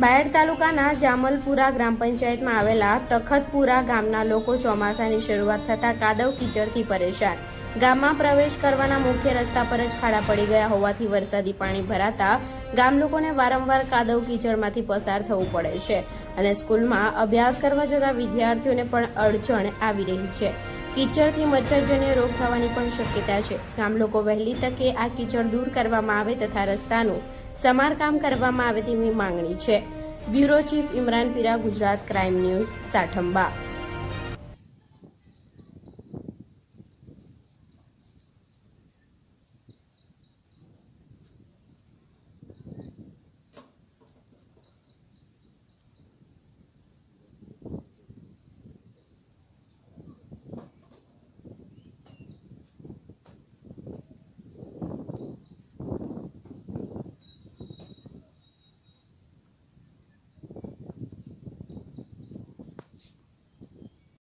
બાયડ તાલુકાના જામલપુરા ગ્રામ પંચાયતમાં આવેલા તખતપુરા ગામના લોકો ચોમાસાની શરૂઆત થતાં કાદવ કીચડથી પરેશાન. ગામમાં પ્રવેશ કરવાના મુખ્ય રસ્તા પર જ ખાડા પડી ગયા હોવાથી વરસાદી પાણી ભરાતા ગામ લોકોને વારંવાર કાદવ કીચડમાંથી પસાર થવું પડે છે અને સ્કૂલમાં અભ્યાસ કરવા જતા વિદ્યાર્થીઓને પણ અડચણ આવી રહી છે. કીચડથી મચ્છરજન્ય રોગ થવાની પણ શક્યતા છે. ગામ લોકો વહેલી તકે આ કીચડ દૂર કરવામાં આવે તથા રસ્તાનું સમારકામ કરવામાં આવે તેવી માંગણી છે. Bureau chief Imran Pira, Gujarat crime news, Sathamba.